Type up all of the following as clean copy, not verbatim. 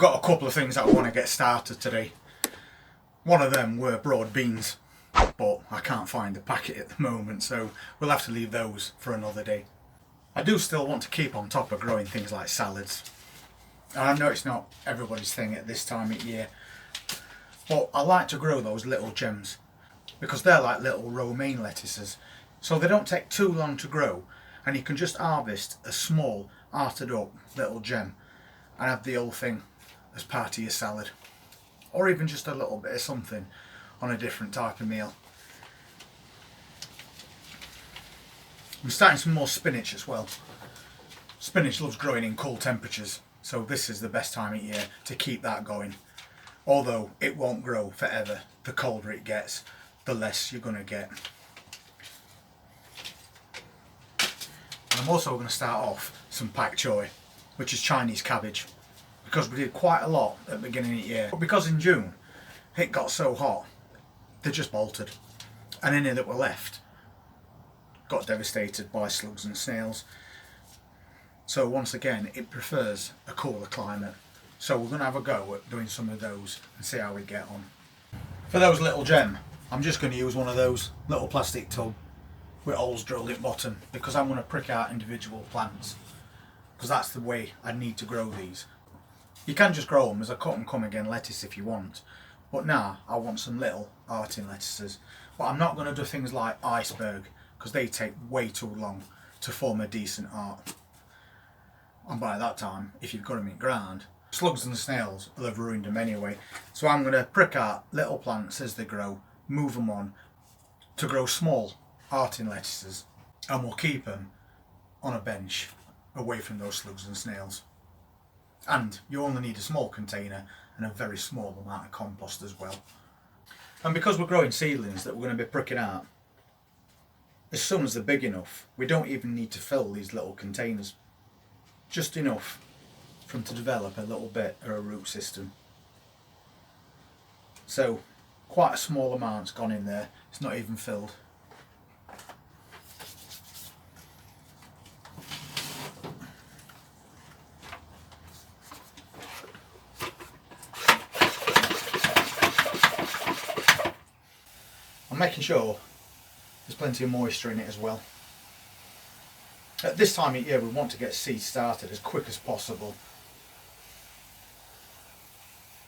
got a couple of things that I want to get started today. One of them were broad beans, but I can't find the packet at the moment, so we'll have to leave those for another day. I do still want to keep on top of growing things like salads. And I know it's not everybody's thing at this time of year, but I like to grow those little gems because they're like little romaine lettuces, so they don't take too long to grow, and you can just harvest a small arted up little gem and have the whole thing as part of your salad, or even just a little bit of something on a different type of meal. I'm starting some more spinach as well. Spinach loves growing in cold temperatures, so this is the best time of year to keep that going. Although it won't grow forever. The colder it gets, the less you're going to get. And I'm also going to start off some pak choi, which is Chinese cabbage, because we did quite a lot at the beginning of the year. But because in June it got so hot, they just bolted, and any that were left got devastated by slugs and snails. So once again, it prefers a cooler climate. So we're going to have a go at doing some of those and see how we get on. For those little gem, I'm just going to use one of those little plastic tub with holes drilled at bottom, because I'm going to prick out individual plants, because that's the way I need to grow these. You can just grow them as a cut and come again lettuce if you want, but now I want some little arting lettuces. But I'm not going to do things like iceberg, because they take way too long to form a decent art. And by that time, if you've got them in ground, slugs and snails will have ruined them anyway. So I'm going to prick out little plants as they grow, move them on to grow small arting lettuces, and we'll keep them on a bench away from those slugs and snails. And you only need a small container and a very small amount of compost as well. And because we're growing seedlings that we're going to be pricking out, as soon as they're big enough, we don't even need to fill these little containers. Just enough for them to develop a little bit of a root system. So quite a small amount's gone in there, it's not even filled. I'm making sure there's plenty of moisture in it as well. At this time of year we want to get seeds started as quick as possible.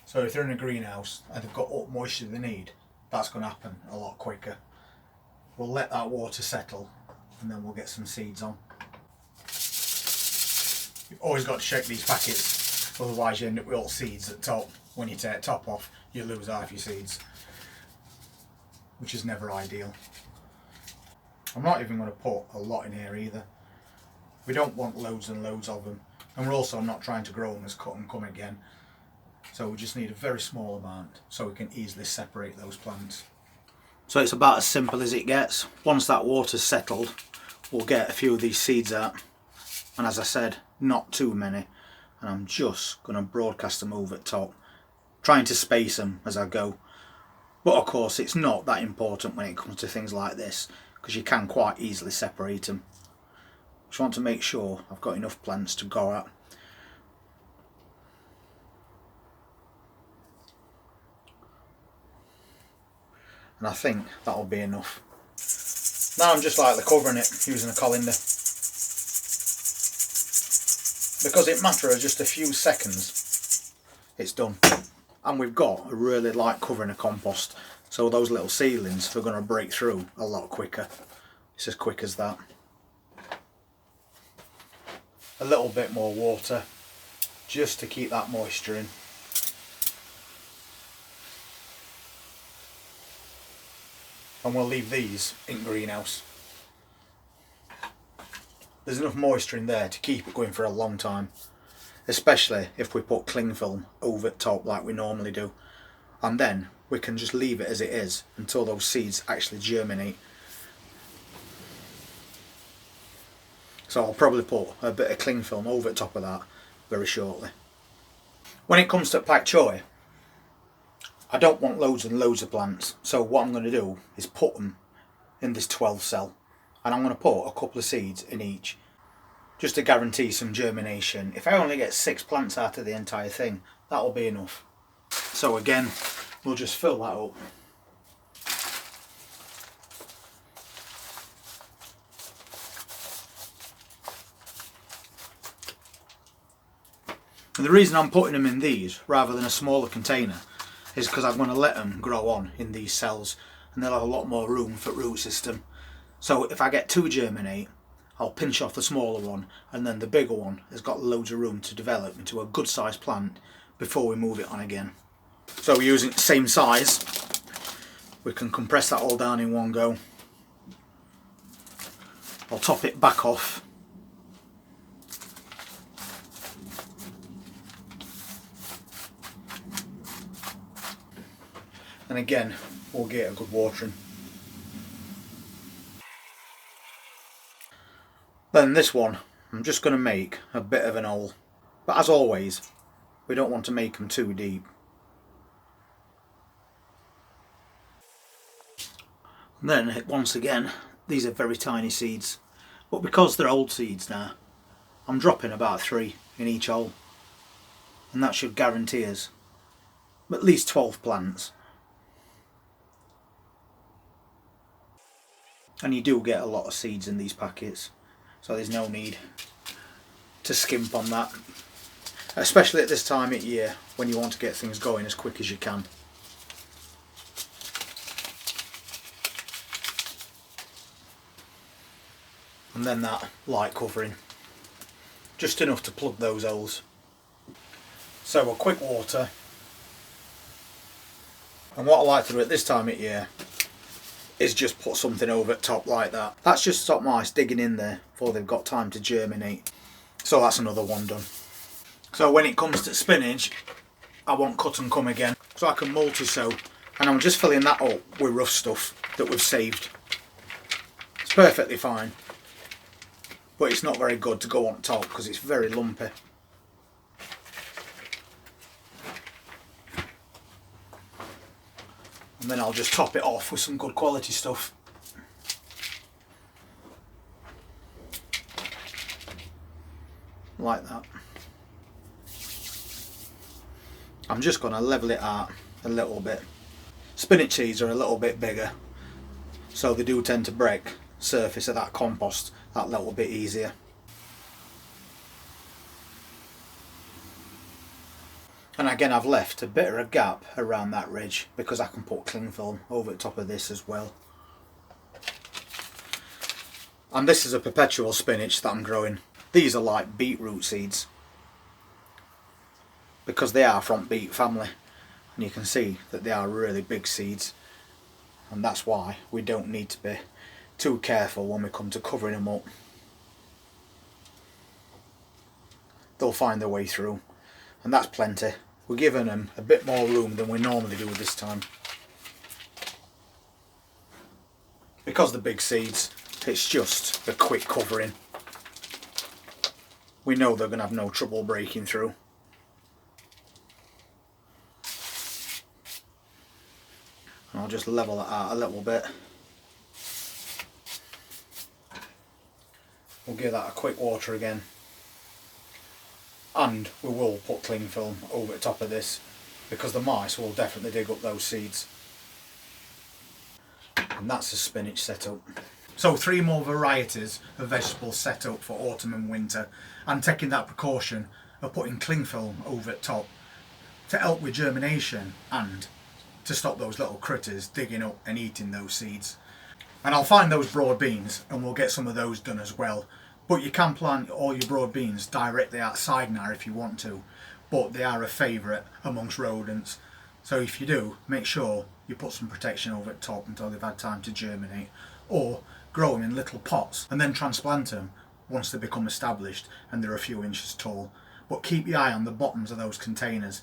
So if they're in a greenhouse and they've got all the moisture they need, that's going to happen a lot quicker. We'll let that water settle and then we'll get some seeds on. You've always got to shake these packets, otherwise you end up with all seeds at the top. When you take the top off, you lose half your seeds, which is never ideal. I'm not even going to put a lot in here either. We don't want loads and loads of them, and we're also not trying to grow them as cut and come again. So we just need a very small amount so we can easily separate those plants. So it's about as simple as it gets. Once that water's settled, we'll get a few of these seeds out, and as I said, not too many, and I'm just going to broadcast them over the top, trying to space them as I go. But of course it's not that important when it comes to things like this, because you can quite easily separate them. Just want to make sure I've got enough plants to go at. And I think that'll be enough. Now I'm just lightly covering it using a colander, because in a matter of just a few seconds it's done. And we've got a really light covering of compost, so those little seedlings are going to break through a lot quicker. It's as quick as that. A little bit more water just to keep that moisture in. And we'll leave these in greenhouse. There's enough moisture in there to keep it going for a long time, especially if we put cling film over the top like we normally do, and then we can just leave it as it is until those seeds actually germinate. So I'll probably put a bit of cling film over the top of that very shortly. When it comes to pak choi, I don't want loads and loads of plants, so what I'm going to do is put them in this 12 cell, and I'm going to put a couple of seeds in each just to guarantee some germination. If I only get 6 plants out of the entire thing, that'll be enough. So again, we'll just fill that up. And the reason I'm putting them in these rather than a smaller container is because I'm going to let them grow on in these cells and they'll have a lot more room for root system. So if I get 2 germinate, I'll pinch off the smaller one, and then the bigger one has got loads of room to develop into a good sized plant before we move it on again. So we're using the same size, we can compress that all down in one go. I'll top it back off. And again, we'll get a good watering. Then this one, I'm just going to make a bit of an hole. But as always, we don't want to make them too deep. And then, once again, these are very tiny seeds. But because they're old seeds now, I'm dropping about 3 in each hole. And that should guarantee us at least 12 plants. And you do get a lot of seeds in these packets, so there's no need to skimp on that, especially at this time of year when you want to get things going as quick as you can. And then that light covering, just enough to plug those holes. So a quick water, and what I like to do at this time of year is just put something over the top like that. That's just to stop mice digging in there before they've got time to germinate. So that's another one done. So when it comes to spinach, I want cut and come again, so I can multi-sow, and I'm just filling that up with rough stuff that we've saved. It's perfectly fine, but it's not very good to go on top because it's very lumpy. And then I'll just top it off with some good quality stuff. Like that. I'm just going to level it out a little bit. Spinach seeds are a little bit bigger, so they do tend to break the surface of that compost that little bit easier. And again, I've left a bit of a gap around that ridge because I can put cling film over the top of this as well. And this is a perpetual spinach that I'm growing. These are like beetroot seeds because they are from beet family, and you can see that they are really big seeds, and that's why we don't need to be too careful when we come to covering them up. They'll find their way through, and that's plenty. We're giving them a bit more room than we normally do this time. Because the big seeds, it's just a quick covering. We know they're going to have no trouble breaking through. And I'll just level that out a little bit. We'll give that a quick water again. And we will put cling film over the top of this because the mice will definitely dig up those seeds. And that's the spinach setup. So 3 more varieties of vegetables set up for autumn and winter, and taking that precaution of putting cling film over the top to help with germination and to stop those little critters digging up and eating those seeds. And I'll find those broad beans and we'll get some of those done as well. But you can plant all your broad beans directly outside now if you want to, but they are a favourite amongst rodents. So if you do, make sure you put some protection over the top until they've had time to germinate, or grow them in little pots and then transplant them once they become established and they're a few inches tall. But keep your eye on the bottoms of those containers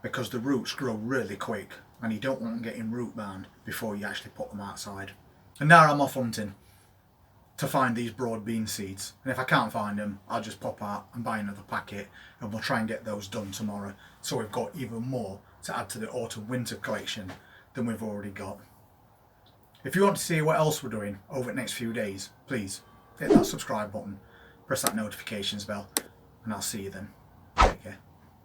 because the roots grow really quick and you don't want them getting root bound before you actually put them outside. And now I'm off hunting to find these broad bean seeds, and if I can't find them I'll just pop out and buy another packet and we'll try and get those done tomorrow, so we've got even more to add to the autumn winter collection than we've already got. If you want to see what else we're doing over the next few days, please hit that subscribe button, press that notifications bell, and I'll see you then.